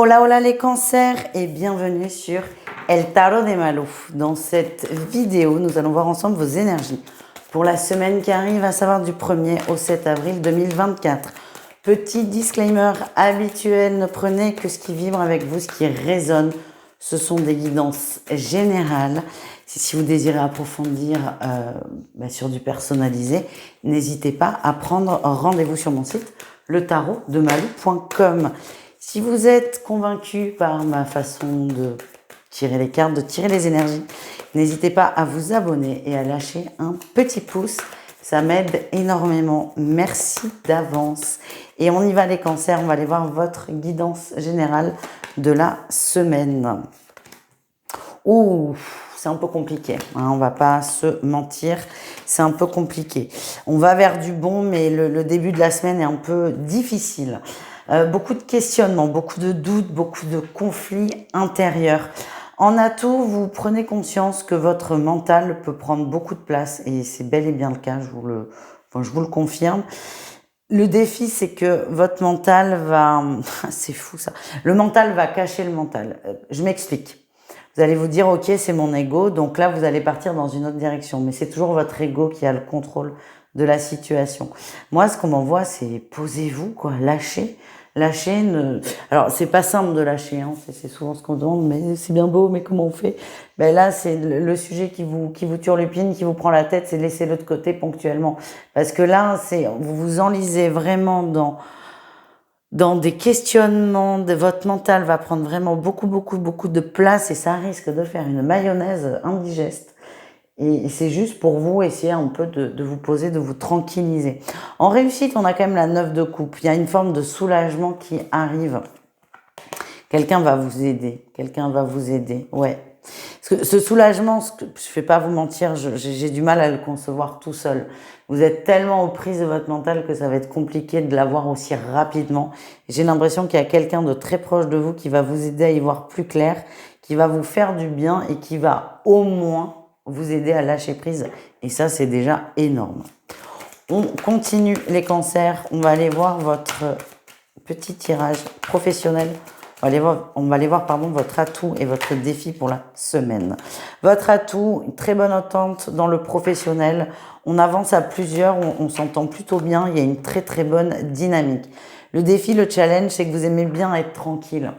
Hola, hola les cancers et bienvenue sur El Tarot de Malou. Dans cette vidéo, nous allons voir ensemble vos énergies pour la semaine qui arrive, à savoir du 1er au 7 avril 2024. Petit disclaimer habituel, ne prenez que ce qui vibre avec vous, ce qui résonne. Ce sont des guidances générales. Si vous désirez approfondir sur du personnalisé, n'hésitez pas à prendre rendez-vous sur mon site, letarotdemalou.com. Si vous êtes convaincu par ma façon de tirer les cartes, de tirer les énergies, n'hésitez pas à vous abonner et à lâcher un petit pouce. Ça m'aide énormément. Merci d'avance. Et on y va les cancers, on va aller voir votre guidance générale de la semaine. Ouh, c'est un peu compliqué, hein, on va pas se mentir, c'est un peu compliqué. On va vers du bon, mais le début de la semaine est un peu difficile. Beaucoup de questionnements, beaucoup de doutes, beaucoup de conflits intérieurs. En atout, vous prenez conscience que votre mental peut prendre beaucoup de place, et c'est bel et bien le cas, je vous le confirme. Le défi, c'est que votre mental va... c'est fou ça. Le mental va cacher le mental. Je m'explique. Vous allez vous dire, ok, c'est mon ego, donc là, vous allez partir dans une autre direction. Mais c'est toujours votre ego qui a le contrôle de la situation. Moi, ce qu'on m'envoie, c'est posez-vous, quoi, lâchez. Lâchez, alors c'est pas simple de lâcher, hein. C'est souvent ce qu'on demande, mais c'est bien beau, mais comment on fait? Ben là, c'est le sujet qui vous turlupine, qui vous prend la tête, c'est de laisser l'autre côté ponctuellement. Parce que là, vous vous enlisez vraiment dans des questionnements, votre mental va prendre vraiment beaucoup de place et ça risque de faire une mayonnaise indigeste. Et c'est juste pour vous essayer un peu de vous poser, de vous tranquilliser. En réussite, on a quand même la 9 de coupe. Il y a une forme de soulagement qui arrive. Quelqu'un va vous aider. Quelqu'un va vous aider. Ouais. Parce que ce soulagement, je vais pas vous mentir, j'ai du mal à le concevoir tout seul. Vous êtes tellement aux prises de votre mental que ça va être compliqué de l'avoir aussi rapidement. J'ai l'impression qu'il y a quelqu'un de très proche de vous qui va vous aider à y voir plus clair, qui va vous faire du bien et qui va au moins vous aider à lâcher prise. Et ça, c'est déjà énorme. On continue les cancers. On va aller voir votre petit tirage professionnel. On va aller voir votre atout et votre défi pour la semaine. Votre atout, une très bonne entente dans le professionnel. On avance à plusieurs, on s'entend plutôt bien. Il y a une très bonne dynamique. Le défi, le challenge, c'est que vous aimez bien être tranquille.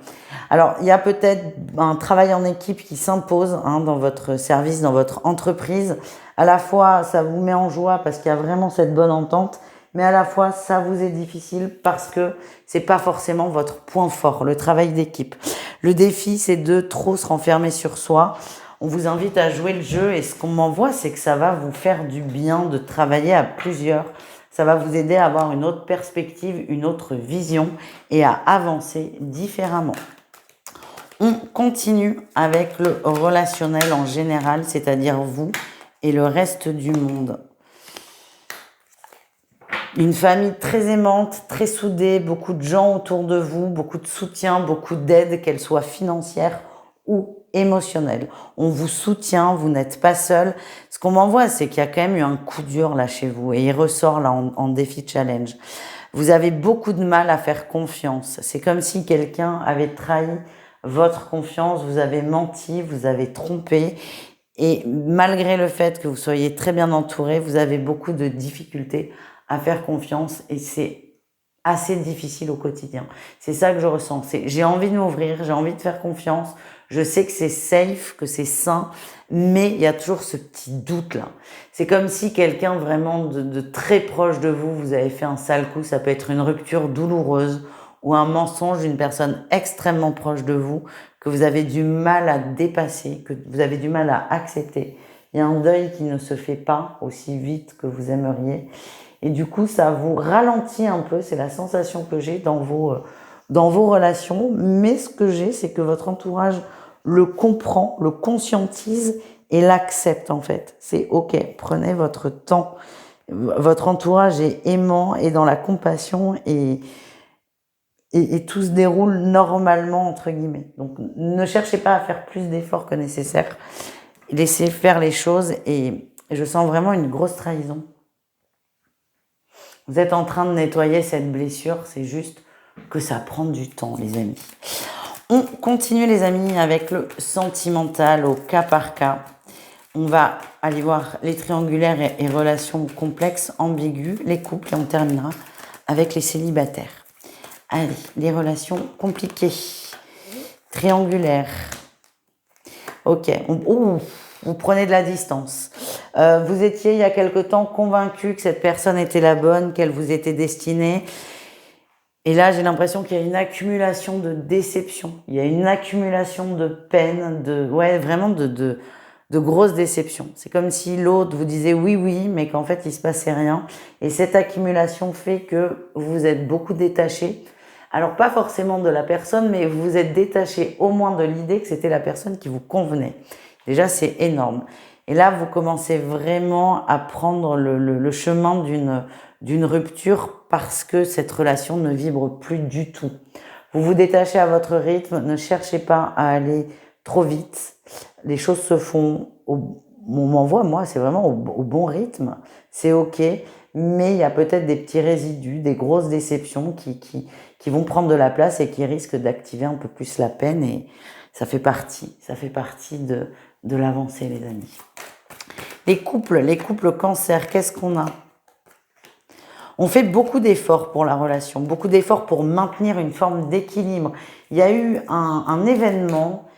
Alors, il y a peut-être un travail en équipe qui s'impose dans votre service, dans votre entreprise. À la fois, ça vous met en joie parce qu'il y a vraiment cette bonne entente, mais à la fois, ça vous est difficile parce que c'est pas forcément votre point fort, le travail d'équipe. Le défi, c'est de trop se renfermer sur soi. On vous invite à jouer le jeu et ce qu'on m'envoie, c'est que ça va vous faire du bien de travailler à plusieurs. Ça va vous aider à avoir une autre perspective, une autre vision et à avancer différemment. On continue avec le relationnel en général, c'est-à-dire vous et le reste du monde. Une famille très aimante, très soudée, beaucoup de gens autour de vous, beaucoup de soutien, beaucoup d'aide, qu'elle soit financière ou émotionnelle. On vous soutient, vous n'êtes pas seul. Ce qu'on m'envoie, c'est qu'il y a quand même eu un coup dur là chez vous et il ressort là en défi challenge. Vous avez beaucoup de mal à faire confiance. C'est comme si quelqu'un avait trahi votre confiance, vous avez menti, vous avez trompé. Et malgré le fait que vous soyez très bien entouré, vous avez beaucoup de difficultés à faire confiance et c'est assez difficile au quotidien. C'est ça que je ressens. J'ai envie de m'ouvrir, j'ai envie de faire confiance. Je sais que c'est safe, que c'est sain, mais il y a toujours ce petit doute-là. C'est comme si quelqu'un vraiment de très proche de vous, vous avez fait un sale coup. Ça peut être une rupture douloureuse ou un mensonge d'une personne extrêmement proche de vous que vous avez du mal à dépasser, que vous avez du mal à accepter. Il y a un deuil qui ne se fait pas aussi vite que vous aimeriez. Et du coup, ça vous ralentit un peu, c'est la sensation que j'ai dans vos relations. Mais ce que j'ai, c'est que votre entourage le comprend, le conscientise et l'accepte en fait. C'est ok, prenez votre temps. Votre entourage est aimant et dans la compassion et tout se déroule normalement, entre guillemets. Donc, ne cherchez pas à faire plus d'efforts que nécessaire. Laissez faire les choses et je sens vraiment une grosse trahison. Vous êtes en train de nettoyer cette blessure, c'est juste que ça prend du temps, les amis. On continue les amis avec le sentimental au cas par cas. On va aller voir les triangulaires et relations complexes, ambiguës, les couples et on terminera avec les célibataires. Allez, les relations compliquées. Triangulaires. Ok, vous prenez de la distance. Vous étiez il y a quelque temps convaincu que cette personne était la bonne, qu'elle vous était destinée. Et là, j'ai l'impression qu'il y a une accumulation de déception. Il y a une accumulation de peine, vraiment de grosses déceptions. C'est comme si l'autre vous disait oui, mais qu'en fait, il se passait rien. Et cette accumulation fait que vous vous êtes beaucoup détaché. Alors, pas forcément de la personne, mais vous vous êtes détaché au moins de l'idée que c'était la personne qui vous convenait. Déjà, c'est énorme. Et là, vous commencez vraiment à prendre le chemin d'une rupture parce que cette relation ne vibre plus du tout. Vous vous détachez à votre rythme, ne cherchez pas à aller trop vite. Les choses se font on m'envoie, moi, c'est vraiment au bon rythme. C'est ok, mais il y a peut-être des petits résidus, des grosses déceptions qui vont prendre de la place et qui risquent d'activer un peu plus la peine et ça fait partie de l'avancée, les amis. Les couples cancer, qu'est-ce qu'on a? On fait beaucoup d'efforts pour la relation, beaucoup d'efforts pour maintenir une forme d'équilibre. Il y a eu un événement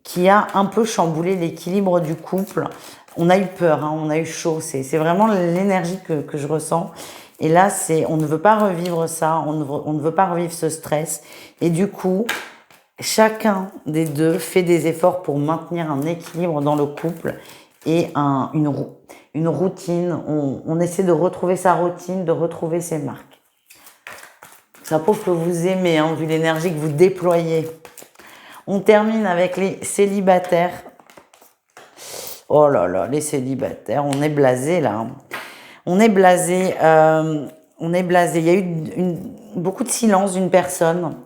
qui a un peu chamboulé l'équilibre du couple. On a eu peur, on a eu chaud. C'est vraiment l'énergie que je ressens. Et là, on ne veut pas revivre ça, on ne veut pas revivre ce stress. Et du coup, chacun des deux fait des efforts pour maintenir un équilibre dans le couple et une routine. On essaie de retrouver sa routine, de retrouver ses marques. Ça prouve que vous aimez, vu l'énergie que vous déployez. On termine avec les célibataires. Oh là là, les célibataires, on est blasé là. On est blasé. Il y a eu beaucoup de silence d'une personne.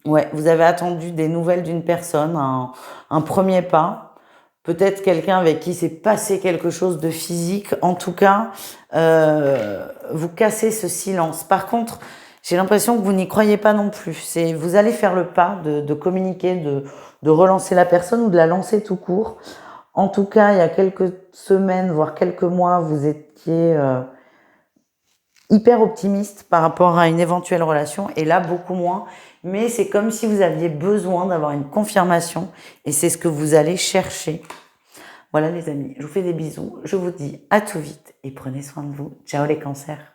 Ouais, vous avez attendu des nouvelles d'une personne, un premier pas. Peut-être quelqu'un avec qui s'est passé quelque chose de physique. En tout cas, vous cassez ce silence. Par contre, j'ai l'impression que vous n'y croyez pas non plus. Vous allez faire le pas de communiquer, de relancer la personne ou de la lancer tout court. En tout cas, il y a quelques semaines, voire quelques mois, vous étiez hyper optimiste par rapport à une éventuelle relation. Et là, beaucoup moins. Mais c'est comme si vous aviez besoin d'avoir une confirmation. Et c'est ce que vous allez chercher. Voilà les amis, je vous fais des bisous. Je vous dis à tout vite et prenez soin de vous. Ciao les cancers.